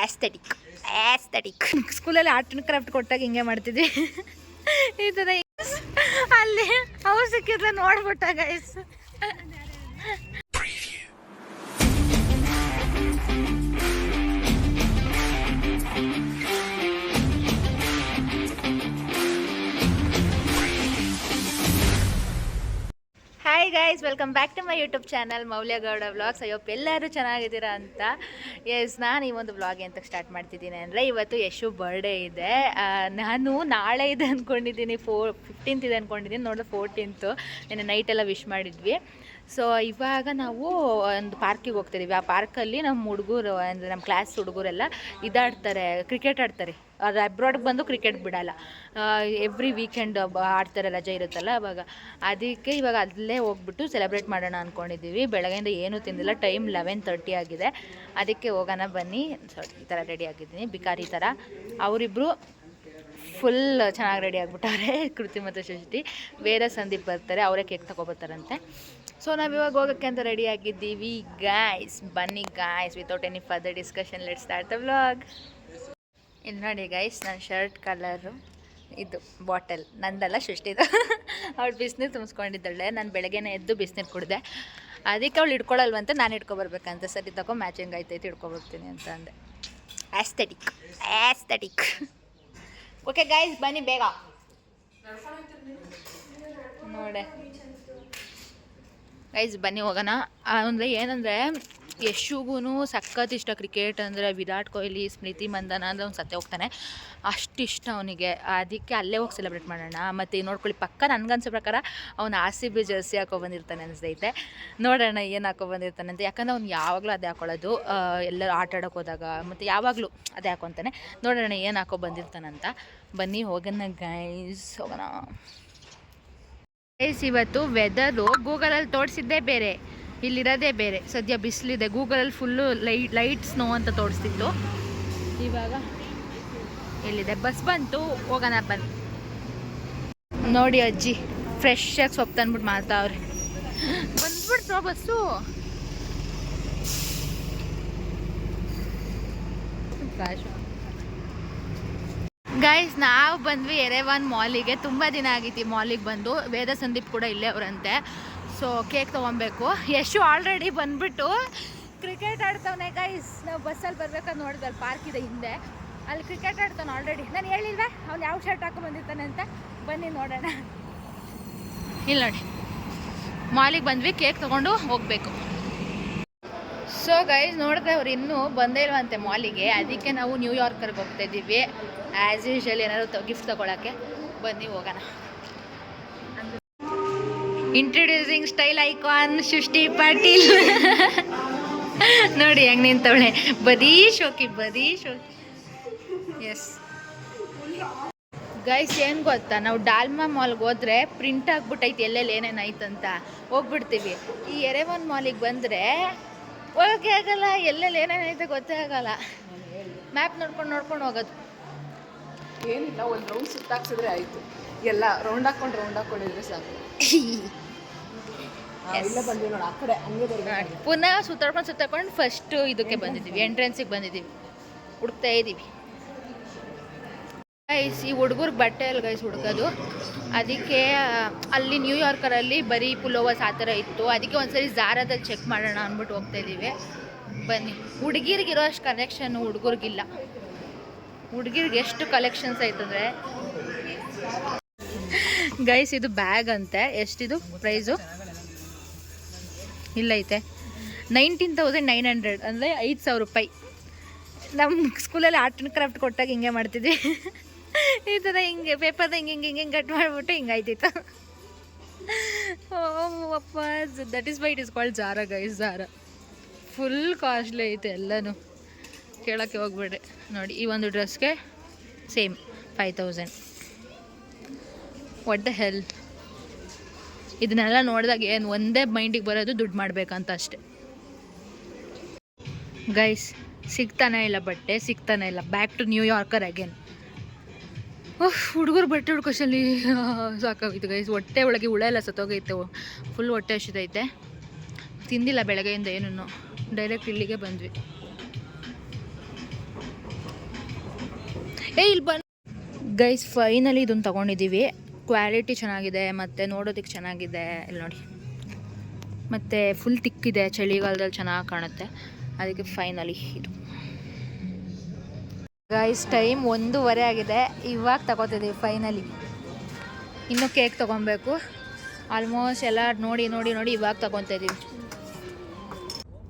Aesthetic ಸ್ಕೂಲಲ್ಲಿ art and craft ಕೊಟ್ಟಾಗ ಹಿಂಗೆ ಮಾಡ್ತಿದ್ವಿ. ಈ ಥರ ಅಲ್ಲಿ ಅವ್ರು ಸಿಕ್ಕಿದ್ರೆ ನೋಡ್ಬಿಟ್ಟಾಗ hi guys, welcome back to my YouTube channel Maulya Gowda vlogs. ಅಯ್ಯೋ ಎಲ್ಲರೂ ಚೆನ್ನಾಗಿದ್ದೀರಾ ಅಂತ. ಎಸ್, ನಾನು ಈ ಒಂದು ವ್ಲಾಗ್ ಅಂತ ಸ್ಟಾರ್ಟ್ ಮಾಡ್ತಿದ್ದೀನಿ ಅಂದರೆ ಇವತ್ತು ಯಶು ಬರ್ಡೇ ಇದೆ. ನಾನು ನಾಳೆ ಇದೆ ಅಂದ್ಕೊಂಡಿದ್ದೀನಿ, 15th ಇದೆ ಅಂದ್ಕೊಂಡಿದ್ದೀನಿ. ನೋಡಿದ್ರೆ 14th ನಿನ್ನೆ ನೈಟೆಲ್ಲ ವಿಶ್ ಮಾಡಿದ್ವಿ. ಸೊ ಇವಾಗ ನಾವು ಒಂದು ಪಾರ್ಕಿಗೆ ಹೋಗ್ತಿದ್ದೀವಿ. ಆ ಪಾರ್ಕಲ್ಲಿ ನಮ್ಮ ಹುಡುಗರು ಅಂದರೆ ನಮ್ಮ ಕ್ಲಾಸ್ ಹುಡುಗರೆಲ್ಲ ಇದಾಡ್ತಾರೆ, ಕ್ರಿಕೆಟ್ ಆಡ್ತಾರೆ. ಅದು ಅಬ್ರಾಡ್ಗೆ ಬಂದು ಕ್ರಿಕೆಟ್ ಬಿಡಲ್ಲ, ಎವ್ರಿ ವೀಕೆಂಡ್ ಆಡ್ತಾರೆ, ರಜೆ ಇರುತ್ತಲ್ಲ ಅವಾಗ. ಅದಕ್ಕೆ ಇವಾಗ ಅಲ್ಲೇ ಹೋಗ್ಬಿಟ್ಟು ಸೆಲೆಬ್ರೇಟ್ ಮಾಡೋಣ ಅಂದ್ಕೊಂಡಿದ್ದೀವಿ. ಬೆಳಗ್ಗೆಯಿಂದ ಏನೂ ತಿಂದಿಲ್ಲ, ಟೈಮ್ 11:30 ಆಗಿದೆ. ಅದಕ್ಕೆ ಹೋಗೋಣ ಬನ್ನಿ. ಈ ಥರ ರೆಡಿ ಆಗಿದ್ದೀನಿ, ಬಿಕಾರಿ ಥರ. ಅವರಿಬ್ಬರು ಫುಲ್ ಚೆನ್ನಾಗಿ ರೆಡಿ ಆಗಿಬಿಟ್ಟವ್ರೆ, ಕೃತಿ ಮತ್ತು ಷಷ್ಠಿ. ಬೇರೆ ಸಂದೀಪ್ ಬರ್ತಾರೆ, ಅವರೇ ಕೇಕ್ ತೊಗೊಬರ್ತಾರಂತೆ. ಸೊ ನಾವಿವಾಗ ಹೋಗೋಕ್ಕೆ ಅಂತ ರೆಡಿ ಆಗಿದ್ದೀವಿ ಗಾಯ್ಸ್. ಬನ್ನಿ guys, without any further discussion let's start the vlog. ಇಲ್ಲಿ ನೋಡಿ ಗೈಸ್, ನನ್ನ ಶರ್ಟ್ ಕಲರು ಇದು ಬಾಟಲ್ ನಂದಲ್ಲ, ಸೃಷ್ಟಿದು. ಅವಳು ಬಿಸಿನೀರು ತುಂಬಿಸ್ಕೊಂಡಿದ್ದಾಳೆ. ನಾನು ಬೆಳಗ್ಗೆನೇ ಎದ್ದು ಬಿಸಿನೀರು ಕುಡಿದೆ. ಅದಕ್ಕೆ ಅವಳು ಇಟ್ಕೊಳ್ಳಲ್ವಂತೆ, ನಾನು ಇಟ್ಕೊಬರ್ಬೇಕಂತ. ಸರಿ ತಗೋ, ಮ್ಯಾಚಿಂಗ್ ಆಯ್ತೈತೆ, ಇಟ್ಕೊಬರ್ತೀನಿ ಅಂತ ಅಂದೆ. ಆಸ್ಥೆಟಿಕ್. ಓಕೆ ಗೈಸ್, ಬನ್ನಿ ಬೇಗ ನೋಡೆ ಗೈಸ್, ಬನ್ನಿ ಹೋಗೋಣ. ಅಂದರೆ ಏನಂದರೆ ಯಶುಗೂ ಸಖತ್ ಇಷ್ಟ ಕ್ರಿಕೆಟ್ ಅಂದರೆ. ವಿರಾಟ್ ಕೊಹ್ಲಿ, ಸ್ಮೃತಿ ಮಂದನ ಅಂದರೆ ಅವ್ನು ಸತ್ತೇ ಹೋಗ್ತಾನೆ, ಅಷ್ಟಿಷ್ಟ ಅವನಿಗೆ. ಅದಕ್ಕೆ ಅಲ್ಲೇ ಹೋಗಿ ಸೆಲೆಬ್ರೇಟ್ ಮಾಡೋಣ. ಮತ್ತು ನೋಡ್ಕೊಳ್ಳಿ, ಪಕ್ಕ ನನಗನ್ಸೋ ಪ್ರಕಾರ ಅವ್ನು RCB ಜರ್ಸಿ ಹಾಕೊಬಂದಿರ್ತಾನೆ ಅನಿಸ್ತೈತೆ. ನೋಡೋಣ ಏನು ಹಾಕೊಬಂದಿರ್ತಾನೆ ಅಂತ. ಯಾಕಂದರೆ ಅವ್ನು ಯಾವಾಗಲೂ ಅದೇ ಹಾಕೊಳ್ಳೋದು, ಎಲ್ಲರೂ ಆಟ ಆಡೋಕೆ ಹೋದಾಗ ಮತ್ತು ಯಾವಾಗಲೂ ಅದೇ ಹಾಕೊತಾನೆ. ನೋಡೋಣ ಏನು ಹಾಕೊಬಂದಿರ್ತಾನಂತ. ಬನ್ನಿ ಹೋಗೋಣ ಗೈಸ್, ಹೋಗೋಣ ಗೈಸ್. ಇವತ್ತು ವೆದರು ಗೂಗಲಲ್ಲಿ ತೋರಿಸಿದ್ದೇ ಬೇರೆ, ಇಲ್ಲಿರೋದೇ ಬೇರೆ. ಸದ್ಯ ಬಿಸಿಲಿದೆ. ಗೂಗಲಲ್ಲಿ ಫುಲ್ಲು ಲೈಟ್ ಸ್ನೋ ಅಂತ ತೋರಿಸ್ತಿತ್ತು. ಇವಾಗ ಎಲ್ಲಿದೆ, ಬಸ್ ಬಂತು, ಹೋಗೋಣ ಬನ್ನಿ. ನೋಡಿ ಅಜ್ಜಿ ಫ್ರೆಶ್ಶಾಗಿ ಸೊಪ್ಪು ತಂದ್ಬಿಟ್ಟು ಮಾಡ್ತಾವ್ರೆ. ಬಂದ್ಬಿಡ್ತು ಬಸ್ಸು. ಗೈಸ್, ನಾವು ಬಂದ್ವಿ ಎರೆವಾನ್ ಮಾಲಿಗೆ. ತುಂಬ ದಿನ ಆಗಿತ್ತು ಮಾಲಿಗೆ ಬಂದು. ವೇದ ಸಂದೀಪ್ ಕೂಡ ಇಲ್ಲೇ ಅವರಂತೆ. ಸೊ ಕೇಕ್ ತೊಗೊಬೇಕು. ಯಶು ಆಲ್ರೆಡಿ ಬಂದುಬಿಟ್ಟು ಕ್ರಿಕೆಟ್ ಆಡ್ತಾವನೆ ಗೈಸ್. ನಾವು ಬಸ್ಸಲ್ಲಿ ಬರ್ಬೇಕಾದ್ರೆ ನೋಡಿದ್ವಿ, ಅಲ್ಲಿ ಪಾರ್ಕ್ ಇದೆ ಹಿಂದೆ, ಅಲ್ಲಿ ಕ್ರಿಕೆಟ್ ಆಡ್ತಾನೆ ಆಲ್ರೆಡಿ. ನಾನು ಹೇಳಿಲ್ವೇ ಅವ್ನು ಯಾವ ಶರ್ಟ್ ಹಾಕೊಂಡ್ಬಂದಿರ್ತಾನೆ ಅಂತ. ಬನ್ನಿ ನೋಡೋಣ. ಇಲ್ಲಿ ನೋಡಿ, ಮಾಲಿಗೆ ಬಂದ್ವಿ, ಕೇಕ್ ತೊಗೊಂಡು ಹೋಗಬೇಕು. ಸೊ ಗೈಸ್, ನೋಡಿದ್ರೆ ಅವ್ರು ಇನ್ನೂ ಬಂದೇ ಇಲ್ವಂತೆ ಮಾಲಿಗೆ. ಅದಕ್ಕೆ ನಾವು ನ್ಯೂಯಾರ್ಕರ್ಗೆ ಹೋಗ್ತಾ ಇದ್ದೀವಿ. ಆ್ಯಸ್ ಯೂಶುವಲ್ ಏನಾದ್ರು ಗಿಫ್ಟ್ ತೊಗೊಳಕ್ಕೆ. ಬನ್ನಿ ಹೋಗೋಣ. ಇಂಟ್ರೊಡ್ಯೂಸಿಂಗ್ ಸ್ಟೈಲ್ ಐಕಾನ್ ಸೃಷ್ಟಿ ಪಾಟೀಲ್. ನೋಡಿ ಹೆಂಗೆ ನಿಂತವಳೆ, ಬರೀ ಶೋಕಿ. ಎಸ್ ಗೈಸ್, ಏನು ಗೊತ್ತಾ, ನಾವು ಡಾಲ್ಮಾ ಮಾಲ್ಗೆ ಹೋದರೆ ಪ್ರಿಂಟ್ ಆಗ್ಬಿಟ್ಟೈತಿ ಎಲ್ಲೆಲ್ಲಿ ಏನೇನಾಯ್ತಂತ, ಹೋಗ್ಬಿಡ್ತೀವಿ. ಈ ಎರೆವಾನ್ ಮಾಲಿಗೆ ಬಂದರೆ ಹೋಗೋಕ್ಕೆ ಆಗಲ್ಲ, ಎಲ್ಲೆಲ್ಲಿ ಏನೇನೈತೆ ಗೊತ್ತೇ ಆಗಲ್ಲ. ಮ್ಯಾಪ್ ನೋಡ್ಕೊಂಡು ಹೋಗೋದು. ಏನಿಲ್ಲ, ಒಂದು ರೌಂಡ್ ಸುತ್ತಾಕ್ಸಿದ್ರೆ ಆಯಿತು. ಎಲ್ಲ ರೌಂಡ್ ಹಾಕೊಂಡಿದ್ರೆ ಸಾಕು. ಇಲ್ಲ ಬಂದ್ವಿ ನೋಡಿ, ಆ ಕಡೆ ಹಂಗೆ ಬರ್ಬೇಕು. ಪುನಃ ಸುತ್ತಾಡ್ಕೊಂಡು ಫಸ್ಟ್ ಇದಕ್ಕೆ ಬಂದಿದ್ದೀವಿ, ಎಂಟ್ರೆನ್ಸಿಗೆ ಬಂದಿದ್ದೀವಿ, ಹುಡುಕ್ತಾ ಇದ್ದೀವಿ ಗೈಸ್. ಈ ಹುಡುಗರಿಗೆ ಬಟ್ಟೆ ಅಲ್ಲ ಗೈಸ್ ಹುಡುಕೋದು. ಅದಕ್ಕೆ ಅಲ್ಲಿ ನ್ಯೂಯಾರ್ಕರಲ್ಲಿ ಬರೀ ಪುಲೋವಸ್ ಆ ಥರ ಇತ್ತು. ಅದಕ್ಕೆ ಒಂದ್ಸರಿ ಝಾರಾದಲ್ಲಿ ಚೆಕ್ ಮಾಡೋಣ ಅಂದ್ಬಿಟ್ಟು ಹೋಗ್ತಾ ಇದ್ದೀವಿ. ಬನ್ನಿ. ಹುಡುಗಿರಿಗಿರೋ ಅಷ್ಟು ಕಲೆಕ್ಷನ್ ಹುಡುಗರಿಗಿಲ್ಲ. ಹುಡುಗಿರಿಗೆ ಎಷ್ಟು ಕಲೆಕ್ಷನ್ಸ್ ಆಯ್ತಂದರೆ ಗೈಸ್, ಇದು ಬ್ಯಾಗ್ ಅಂತೆ. ಎಷ್ಟಿದು ಪ್ರೈಸು? ಇಲ್ಲೈತೆ 19,900 ಅಂದರೆ 5,000 ರೂಪಾಯಿ. ನಮ್ಮ ಸ್ಕೂಲಲ್ಲಿ ಆರ್ಟ್ ಆ್ಯಂಡ್ ಕ್ರಾಫ್ಟ್ ಕೊಟ್ಟಾಗ ಹಿಂಗೆ ಮಾಡ್ತಿದ್ವಿ. ಈ ಥರ ಹಿಂಗೆ ಪೇಪರ್ದ ಹಿಂಗೆ ಕಟ್ ಮಾಡಿಬಿಟ್ಟು ಹಿಂಗೆ ಆಯ್ತಿತ್ತು. ಅಪ್ಪ, that is why it is called Zara guys. Zara full costly ಐತೆ ಎಲ್ಲನೂ, ಕೇಳೋಕ್ಕೆ ಹೋಗ್ಬೇಡ್ರಿ. ನೋಡಿ, ಈ ಒಂದು ಡ್ರೆಸ್ಗೆ ಸೇಮ್ 5,000. What the hell. ಇದನ್ನೆಲ್ಲ ನೋಡಿದಾಗ ಏನು ಒಂದೇ ಮೈಂಡಿಗೆ ಬರೋದು, ದುಡ್ಡು ಮಾಡಬೇಕಂತ ಅಷ್ಟೆ ಗೈಸ್. ಸಿಗ್ತಾನೆ ಇಲ್ಲ ಬಟ್ಟೆ, ಸಿಗ್ತಾನೆ ಇಲ್ಲ. Back to New Yorker again. ಹುಡುಗರು ಬಟ್ಟೆ ಹುಡ್ಕೋಶಲ್ಲಿ ಸಾಕಾಗಿತ್ತು ಗೈಸ್. ಹೊಟ್ಟೆ ಒಳಗೆ ಹುಳ ಎಲ್ಲ ಸತ್ತೋಗೈತೆ, ಫುಲ್ ಹೊಟ್ಟೆ ಹಸಿದೈತೆ. ತಿಂದಿಲ್ಲ ಬೆಳಗ್ಗೆಯಿಂದ ಏನೂ, ಡೈರೆಕ್ಟ್ ಇಲ್ಲಿಗೆ ಬಂದ್ವಿ. ಇಲ್ಲಿ ಬಂದು ಗೈಸ್ ಫೈನಲಿ ಇದನ್ನು ತೊಗೊಂಡಿದ್ದೀವಿ. ಕ್ವಾಲಿಟಿ ಚೆನ್ನಾಗಿದೆ ಮತ್ತು ನೋಡೋದಕ್ಕೆ ಚೆನ್ನಾಗಿದೆ. ಇಲ್ಲಿ ನೋಡಿ, ಮತ್ತು ಫುಲ್ ತಿಕ್ಕಿದೆ, ಚಳಿಗಾಲದಲ್ಲಿ ಚೆನ್ನಾಗಿ ಕಾಣುತ್ತೆ. ಅದಕ್ಕೆ ಫೈನಲಿ ಇದು ಗೈಸ್. ಟೈಮ್ 1:15 ಆಗಿದೆ, ಇವಾಗ ತಗೋತಿದ್ದೀವಿ ಫೈನಲಿ. ಇನ್ನೂ ಕೇಕ್ ತೊಗೊಬೇಕು. ಆಲ್ಮೋಸ್ಟ್ ಎಲ್ಲ ನೋಡಿ ಇವಾಗ ತೊಗೊತಾ ಇದ್ದೀವಿ.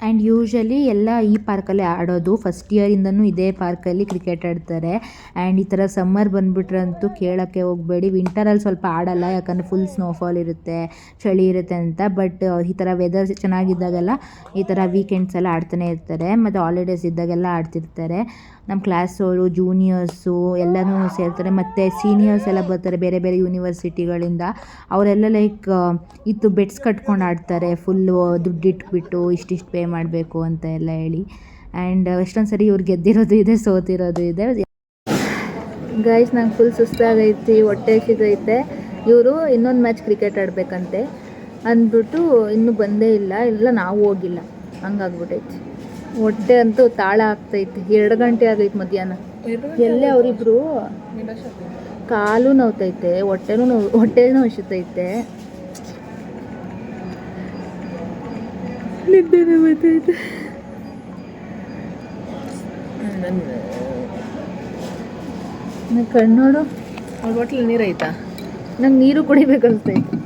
ಆ್ಯಂಡ್ ಯೂಶ್ವಲಿ ಎಲ್ಲ ಈ ಪಾರ್ಕಲ್ಲೇ ಆಡೋದು. ಫಸ್ಟ್ ಇಯರಿಂದನೂ ಇದೇ ಪಾರ್ಕಲ್ಲಿ ಕ್ರಿಕೆಟ್ ಆಡ್ತಾರೆ. ಆ್ಯಂಡ್ ಈ ಥರ ಸಮ್ಮರ್ ಬಂದುಬಿಟ್ರಂತೂ ಕೇಳೋಕ್ಕೆ ಹೋಗಬೇಡಿ. ವಿಂಟರಲ್ಲಿ ಸ್ವಲ್ಪ ಆಡಲ್ಲ, ಯಾಕಂದರೆ ಫುಲ್ ಸ್ನೋಫಾಲ್ ಇರುತ್ತೆ, ಚಳಿ ಇರುತ್ತೆ ಅಂತ. ಬಟ್ ಈ ಥರ ವೆದರ್ ಚೆನ್ನಾಗಿದ್ದಾಗೆಲ್ಲ ಈ ಥರ ವೀಕೆಂಡ್ಸ್ ಎಲ್ಲ ಆಡ್ತಾನೆ ಇರ್ತಾರೆ, ಮತ್ತು ಹಾಲಿಡೇಸ್ ಇದ್ದಾಗೆಲ್ಲ ಆಡ್ತಿರ್ತಾರೆ. ನಮ್ಮ ಕ್ಲಾಸವರು, ಜೂನಿಯರ್ಸು ಎಲ್ಲನೂ ಸೇರ್ತಾರೆ, ಮತ್ತು ಸೀನಿಯರ್ಸ್ ಎಲ್ಲ ಬರ್ತಾರೆ ಬೇರೆ ಬೇರೆ ಯೂನಿವರ್ಸಿಟಿಗಳಿಂದ. ಅವರೆಲ್ಲ ಲೈಕ್ ಇದು ಬೆಟ್ಸ್ ಕಟ್ಕೊಂಡು ಆಡ್ತಾರೆ, ಫುಲ್ಲು ದುಡ್ಡಿಟ್ಬಿಟ್ಟು ಇಷ್ಟಿಷ್ಟು ಪೇ ಮಾಡಬೇಕು ಅಂತ ಎಲ್ಲ ಹೇಳಿ. ಆ್ಯಂಡ್ ಎಷ್ಟೊಂದು ಸರಿ ಇವ್ರು ಗೆದ್ದಿರೋದು ಇದೆ, ಸೋತಿರೋದು ಇದೆ. ಗೈಸ್, ನಂಗೆ ಫುಲ್ ಸುಸ್ತಾಗೈತಿ, ಹೊಟ್ಟೆ ಹಸಿದೈತೆ. ಇವರು ಇನ್ನೊಂದು ಮ್ಯಾಚ್ ಕ್ರಿಕೆಟ್ ಆಡಬೇಕಂತೆ ಅಂದ್ಬಿಟ್ಟು ಇನ್ನೂ ಬಂದೇ ಇಲ್ಲ ನಾವು ಹೋಗಿಲ್ಲ, ಹಂಗಾಗ್ಬಿಟ್ಟೈತಿ. ಹೊಟ್ಟೆ ಅಂತೂ ತಾಳ ಆಗ್ತೈತಿ. 2 ಗಂಟೆ ಆಗೈತೆ ಮಧ್ಯಾಹ್ನ. ಎಲ್ಲೇ ಅವರಿಬ್ರು ಕಾಲು ನೋವ್ತೈತೆ, ಹೊಟ್ಟೆನೂ ಹಸಿತೈತೆ, ನಿದ್ದೆನೇ ಬರ್ತೈತೆ. ನನ್ನ ಕಣ್ಣೋಡು, ಅವ್ರ ಬಾಟ್ಲಲ್ಲಿ ನೀರು ಐತಾ? ನಂಗೆ ನೀರು ಕುಡಿಬೇಕನ್ಸ್ತೈತೆ.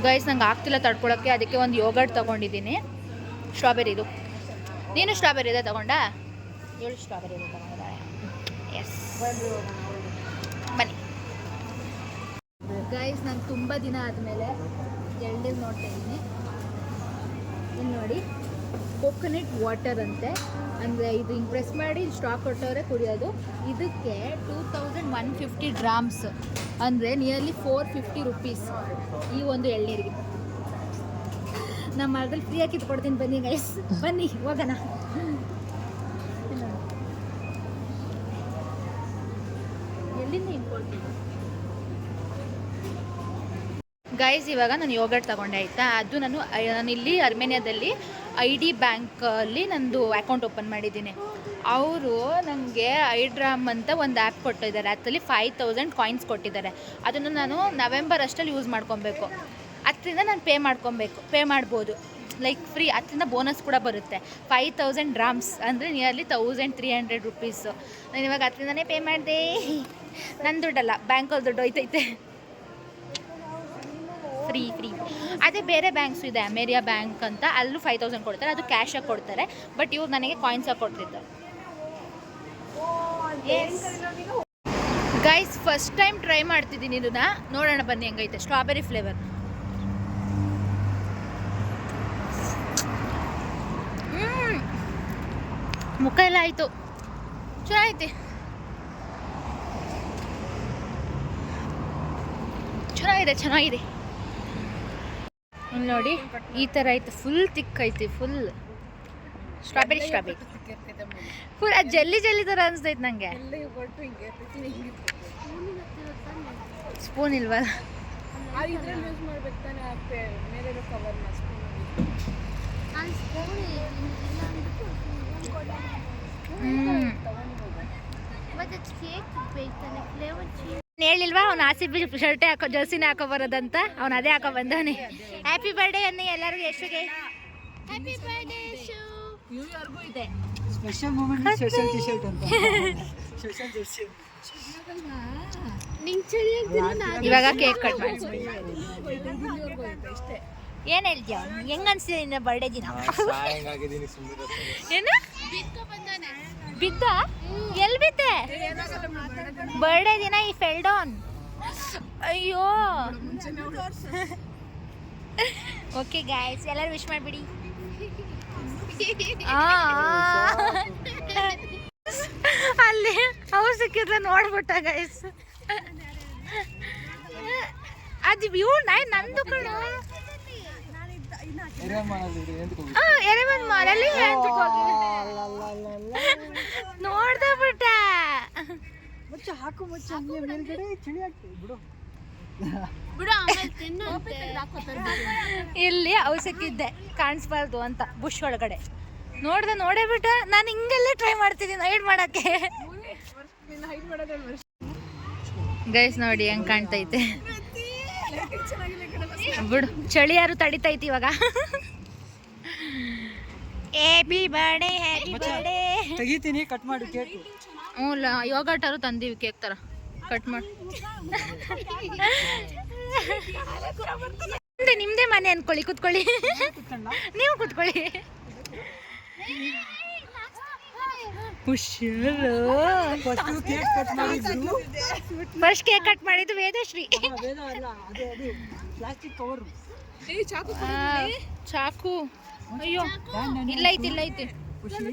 ಗೈಸ್, ನಂಗೆ ಆಗ್ತಿಲ್ಲ ತಡ್ಕೊಳಕ್ಕೆ, ಅದಕ್ಕೆ ಒಂದು ಯೋಗರ್ಟ್ ತೊಗೊಂಡಿದ್ದೀನಿ, ಸ್ಟ್ರಾಬೆರಿದು. ನೀನು ಸ್ಟ್ರಾಬೆರಿ ಇದೆ ತಗೊಂಡ? 7 ಸ್ಟ್ರಾಬೆರಿ ಇದೆ ತಗೊಂಡಿದ್ದಾಳೆ. ಎಸ್, ಬನ್ನಿ ಗೈಸ್. ನಾನು ತುಂಬ ದಿನ ಆದಮೇಲೆ ಎಳ್ನೀರು ನೋಡ್ತಾ ಇದ್ದೀನಿ. ಇಲ್ಲಿ ನೋಡಿ, ಕೋಕೋನಟ್ ವಾಟರ್ ಅಂತೆ. ಅಂದರೆ ಇದು ಹಿಂಗೆ ಪ್ರೆಸ್ ಮಾಡಿ ಸ್ಟಾಕ್ ಕೊಟ್ಟವರೇ ಕುಡಿಯೋದು. ಇದಕ್ಕೆ 2150 ಗ್ರಾಮ್ಸ್, ಅಂದರೆ ನಿಯರ್ಲಿ 450 ರುಪೀಸ್ ಈ ಒಂದು ಎಳ್ನೀರಿಗೆ. ನಮ್ಮ ಮರದಲ್ಲಿ ಫ್ರೀಯಾಗಿ ಕಿತ್ಕೊಡ್ತೀನಿ, ಬನ್ನಿ ಗೈಸ್, ಬನ್ನಿ ಹೋಗೋಣ. ಎಲ್ಲಿಂದ ಇಟ್ಕೊಳ್ತೀನಿ ಗೈಸ್. ಇವಾಗ ನಾನು ಯೋಗರ್ಟ್ ತೊಗೊಂಡೆ, ಆಯಿತಾ. ಅದು ನಾನಿಲ್ಲಿ ಅರ್ಮೇನಿಯಾದಲ್ಲಿ ID ಬ್ಯಾಂಕಲ್ಲಿ ನಂದು ಅಕೌಂಟ್ ಓಪನ್ ಮಾಡಿದ್ದೀನಿ. ಅವರು ನನಗೆ ಐಡ್ರಾಮ್ ಅಂತ ಒಂದು ಆ್ಯಪ್ ಕೊಟ್ಟಿದ್ದಾರೆ. ಅದರಲ್ಲಿ 5000 ಕಾಯಿನ್ಸ್ ಕೊಟ್ಟಿದ್ದಾರೆ. ಅದನ್ನು ನಾನು ನವೆಂಬರ್ ಅಷ್ಟಲ್ಲಿ ಯೂಸ್ ಮಾಡ್ಕೊಬೇಕು. ಅದರಿಂದ ನಾನು ಪೇ ಮಾಡ್ಬೋದು, ಲೈಕ್ ಫ್ರೀ. ಅದರಿಂದ ಬೋನಸ್ ಕೂಡ ಬರುತ್ತೆ. 5000 ಗ್ರಾಮ್ಸ್ ಅಂದರೆ ನಿಯರ್ಲಿ 1300 ರುಪೀಸು. ನಾನು ಇವಾಗ ಅದರಿಂದನೇ ಪೇ ಮಾಡಿದೆ. ನನ್ನ ದುಡ್ಡಲ್ಲ, ಬ್ಯಾಂಕಲ್ಲಿ ದುಡ್ಡು ಹೋಯ್ತೈತೆ. ಫ್ರೀ. ಅದೇ ಬೇರೆ ಬ್ಯಾಂಕ್ಸು ಇದೆ, ಅಮೇರಿಯಾ ಬ್ಯಾಂಕ್ ಅಂತ, ಅಲ್ಲೂ 5000 ಕೊಡ್ತಾರೆ, ಅದು ಕ್ಯಾಶಾಗಿ ಕೊಡ್ತಾರೆ. ಬಟ್ ಇವ್ರು ನನಗೆ ಕಾಯಿನ್ಸಾಗಿ ಕೊಡ್ತಿದ್ದಾರೆ. ಗೈಸ್, ಫಸ್ಟ್ ಟೈಮ್ ಟ್ರೈ ಮಾಡ್ತಿದ್ದೀನಿ ಇದನ್ನ, ನೋಡೋಣ ಬನ್ನಿ ಹೆಂಗೈತೆ. Strawberry flavour. ಮುಖ ಎಲ್ಲ ಆಯಿತು, ಚೆನ್ನಾಗಿದೆ. ನೋಡಿ, ಈ ಥರ ಐತೆ, ಫುಲ್ ತಿಕ್ ಐತಿ, ಫುಲ್ ಸ್ಟ್ರಾಬೆರಿ ಫುಲ್ ಅದು ಜೆಲ್ಲಿ ಥರ ಅನಿಸ್ತೈತೆ ನನಗೆ. ಸ್ಪೂನ್ ಇಲ್ವಾ? ಹೇಳಿಲ್ವಾ ಅವ್ನು RCB ಶರ್ಟೇ ಜರ್ಸಿನೇ ಹಾಕೋ ಬರೋದಂತ. ಅವ್ನು ಅದೇ ಹಾಕೋ ಬಂದವನೇ. ಹ್ಯಾಪಿ ಬರ್ಡೇ ಅನ್ನಿ ಎಲ್ಲರಿಗೂ. ಯಶುಗೆ ಹ್ಯಾಪಿ ಬರ್ಡೇ ಯಶು. ನ್ಯೂಯಾರ್ಗೂ ಇದೆ special moment, special T shirt ಅಂತ, ಸ್ಪೆಷಲ್ ಜರ್ಸಿ. ಇವಾಗ ಕೇಕ್ ಕಟ್ ಮಾಡಿ. ಏನು ಹೇಳ್ತೀಯ? ಹೆಂಗ್ ಅನ್ಸಿದೆ ನಿನ್ನ ಬರ್ಡೇ ದಿನ? ಏನು ಬಿದ್ದ? ಎಲ್ಲಿ ಬಿದ್ದೆ? ಬರ್ಡೇ ದಿನ ಈ ಫೆಲ್ ಡೌನ್. ಅಯ್ಯೋ. ಓಕೆ ಗಾಯ್ಸ್, ಎಲ್ಲರೂ ವಿಶ್ ಮಾಡಿಬಿಡಿ. ಅಲ್ಲಿ ಅವ್ರು ಸಿಕ್ಕಿದ್ರೆ ನೋಡ್ಬಿಟ್ಟ ಗೈಸ್. ಅದು ವ್ಯೂ ನಂದು ಕಣ. ಎರೆಮನ್ ಮಾಲಲ್ಲಿ ನೋಡ್ದ ಬಿಟ್ಟ. ಇಲ್ಲಿ ಅವು ಸಿಕ್ಕಿದ್ದೆ, ಕಾಣಿಸ್ಬಾರ್ದು ಅಂತ ಬುಷ್ ಒಳಗಡೆ. ನೋಡೇ ಬಿಟ್ಟ. ನಾನು ಹಿಂಗೆಲ್ಲ ಟ್ರೈ ಮಾಡ್ತಿದ್ದೀನಿ ಹೈಡ್ ಮಾಡೋಕ್ಕೆ. ಹೈಡ್ ಮಾಡೋದ್ರಲ್ಲಿ ವರ್ಷ ಗೈಸ್ ನೋಡಿ ಹೆಂಗೆ ಕಾಣ್ತೈತೆ ಬಿಡು. ಚಳಿ ಯಾರು ತಡಿತೈತಿ ಇವಾಗ. Happy birthday happy birthday. ತೆಗಿತೀನಿ, ಕಟ್ ಮಾಡಿ ಕೇಕ್. ಹ್ಞೂ ಯೋಗಟಾರು ತಂದೀವಿ ಕೇಕ್ ಥರ ಕಟ್ ಮಾಡಿ. ನಿಮ್ಮದೇ ಮನೆ ಅನ್ಕೊಳ್ಳಿ, ಕುತ್ಕೊಳ್ಳಿ. ನೀವು ಕುತ್ಕೊಳ್ಳಿ. ಕೇಕ್ ಕಟ್ ಮಾಡಿದ್ರು. ಫಸ್ಟ್ ಕೇಕ್ ಕಟ್ ಮಾಡಿದ್ದು ವೇದಶ್ರೀ. Plastic cover. ಚಾಕು. ಅಯ್ಯೋ ಇಲ್ಲೈತಿ.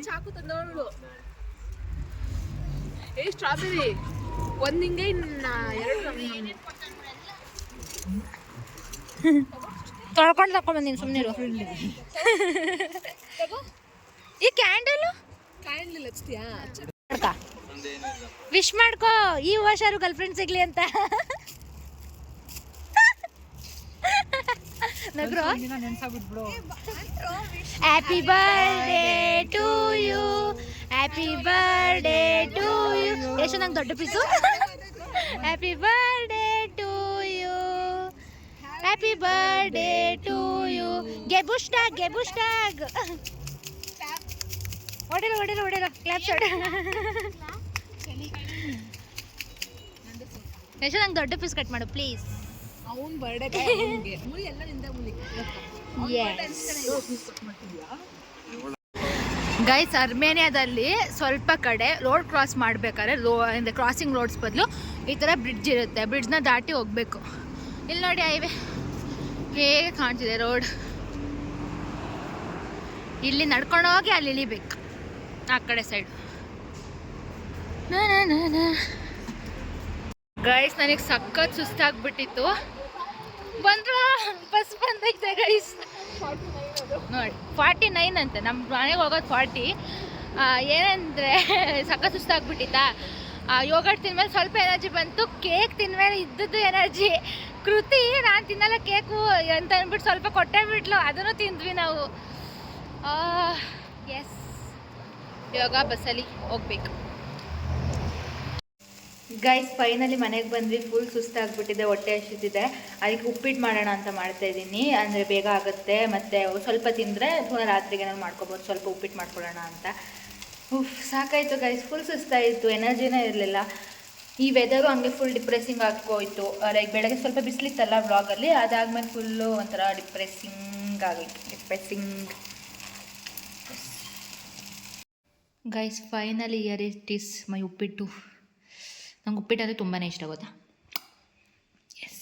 ಚಾಕು ತಂದವಳು. ಸ್ಟ್ರಾಬೆರಿ ಒಂದ್ ಹಿಂಗೆ ಇನ್ನ ಎರಡು ತೊಳ್ಕೊಂಡು ತಕೊಂಡ್ಬಂದಿನಿ, ಸುಮ್ಮನಿರು. ಈ ಕ್ಯಾಂಡಲ್ ಹಚ್ತೀಯಾ? ವಿಶ್ ಮಾಡ್ಕೋ, ಈ ವರ್ಷಾರು ಗರ್ಲ್ ಫ್ರೆಂಡ್ ಸಿಗ್ಲಿ ಅಂತ. ನಗ್ರೋ. Happy birthday to you, happy birthday to you. ಎಷ್ಟು ನಂಗೆ ದೊಡ್ಡ piece. Happy birthday to you, happy birthday to you. ಗೆಬುಷ್ಟಾಗ್. ಹೊಡಿರೋ ಕ್ಲಾಪ್ಸ್ ಹೊಡ. ಎಷ್ಟು ನಂಗೆ ದೊಡ್ಡ ಪೀಸ್ ಕಟ್ ಮಾಡು ಪ್ಲೀಸ್. ಅವನ್ ಬರ್ಡೇ ಎಲ್ಲ ನಿಂದ ಮುಲಿ. ಗೈಸ್, ಅರ್ಮೇನಿಯಾದಲ್ಲಿ ಸ್ವಲ್ಪ ಕಡೆ ರೋಡ್ ಕ್ರಾಸ್ ಮಾಡಬೇಕಾದ್ರೆ ಅಂದರೆ ಕ್ರಾಸಿಂಗ್ ರೋಡ್ಸ್ ಬದಲು ಈ ಥರ ಬ್ರಿಡ್ಜ್ ಇರುತ್ತೆ. ಬ್ರಿಡ್ಜ್ನ ದಾಟಿ ಹೋಗಬೇಕು. ಇಲ್ಲಿ ನೋಡಿ ಹೈವೇ ಹೇಗೆ ಕಾಣ್ತಿದೆ ರೋಡ್. ಇಲ್ಲಿ ನಡ್ಕೊಂಡು ಹೋಗಿ ಅಲ್ಲಿ ಇಳಿಬೇಕು ಆ ಕಡೆ ಸೈಡ್. ಗೈಸ್, ನನಗೆ ಸಖತ್ ಸುಸ್ತಾಗ್ಬಿಟ್ಟಿತ್ತು. ಬಸ್ ಬಂದೈತೆ ಗೈಸ್. ನೋಡಿ 49 ಅಂತೆ, ನಮ್ಮ ಮನೆಗೆ ಹೋಗೋದು 40. ಏನಂದರೆ ಸಖತ್ ಸುಸ್ತಾಗ್ಬಿಟ್ಟಿತ್ತಾ. ಯೋಗಟ್ ತಿಂದ್ಮೇಲೆ ಸ್ವಲ್ಪ ಎನರ್ಜಿ ಬಂತು. ಕೇಕ್ ತಿಂದ್ಮೇಲೆ ಇದ್ದದ್ದು ಎನರ್ಜಿ. ಕೃತಿ ನಾನು ತಿನ್ನಲ್ಲ ಕೇಕು ಅಂತ ಅಂದ್ಬಿಟ್ಟು ಸ್ವಲ್ಪ ಕೊಟ್ಟೆ ಬಿಟ್ಲು, ಅದನ್ನು ತಿಂದ್ವಿ ನಾವು. ಎಸ್, ಯೋಗ ಬಸ್ಸಲ್ಲಿ ಹೋಗ್ಬೇಕು. ಗೈಸ್, ಫೈನಲಿ ಮನೆಗೆ ಬಂದ್ವಿ. ಫುಲ್ ಸುಸ್ತಾಗ್ಬಿಟ್ಟಿದೆ, ಹೊಟ್ಟೆ ಹಸಿತಿದೆ. ಅದಕ್ಕೆ ಉಪ್ಪಿಟ್ಟು ಮಾಡೋಣ ಅಂತ ಮಾಡ್ತಾಯಿದ್ದೀನಿ. ಅಂದರೆ ಬೇಗ ಆಗುತ್ತೆ, ಮತ್ತು ಸ್ವಲ್ಪ ತಿಂದರೆ ಪುನಃ ರಾತ್ರಿಗೆ ಏನಾದ್ರು ಮಾಡ್ಕೊಬೋದು. ಸ್ವಲ್ಪ ಉಪ್ಪಿಟ್ಟು ಮಾಡ್ಕೊಳ್ಳೋಣ ಅಂತ. ಸಾಕಾಯಿತು ಗೈಸ್, ಫುಲ್ ಸುಸ್ತಾಯಿತು, ಎನರ್ಜಿನೇ ಇರಲಿಲ್ಲ. ಈ ವೆದರು ಹಂಗೆ ಫುಲ್ ಡಿಪ್ರೆಸಿಂಗ್ ಆಗೋಯ್ತು. ಲೈಕ್ ಬೆಳಗ್ಗೆ ಸ್ವಲ್ಪ ಬಿಸಿಲಿತ್ತಲ್ಲ ವ್ಲಾಗಲ್ಲಿ, ಅದಾದಮೇಲೆ ಫುಲ್ಲು ಒಂಥರ ಡಿಪ್ರೆಸಿಂಗ್ ಆಗಿತ್ತು. Guys, finally here it is my uppittu. ನಂಗೆ ಉಪ್ಪಿಟ್ಟಂದರೆ ತುಂಬಾ ಇಷ್ಟ, ಗೊತ್ತಾ. ಎಸ್.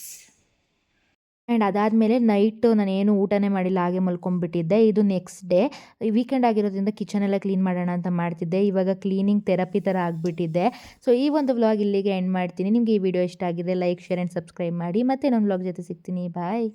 ಆ್ಯಂಡ್ ಅದಾದಮೇಲೆ ನೈಟು ನಾನೇನು ಊಟನೇ ಮಾಡಿಲ್ಲ, ಹಾಗೆ ಮಲ್ಕೊಂಡ್ಬಿಟ್ಟಿದ್ದೆ. ಇದು ನೆಕ್ಸ್ಟ್ ಡೇ. ವೀಕೆಂಡ್ ಆಗಿರೋದ್ರಿಂದ ಕಿಚನೆಲ್ಲ ಕ್ಲೀನ್ ಮಾಡೋಣ ಅಂತ ಮಾಡ್ತಿದ್ದೆ. ಇವಾಗ ಕ್ಲೀನಿಂಗ್ ಥೆರಪಿ ಥರ ಆಗಿಬಿಟ್ಟಿದ್ದೆ. ಸೊ ಈ ಒಂದು ವ್ಲಾಗ್ ಇಲ್ಲಿಗೆ ಎಂಡ್ ಮಾಡ್ತೀನಿ. ನಿಮಗೆ ಈ ವಿಡಿಯೋ ಇಷ್ಟ ಆಗಿದೆ, ಲೈಕ್, ಶೇರ್ ಆ್ಯಂಡ್ ಸಬ್ಸ್ಕ್ರೈಬ್ ಮಾಡಿ. ಮತ್ತೆ ನಾನು ವ್ಲಾಗ್ ಜೊತೆ ಸಿಗ್ತೀನಿ. ಬಾಯ್.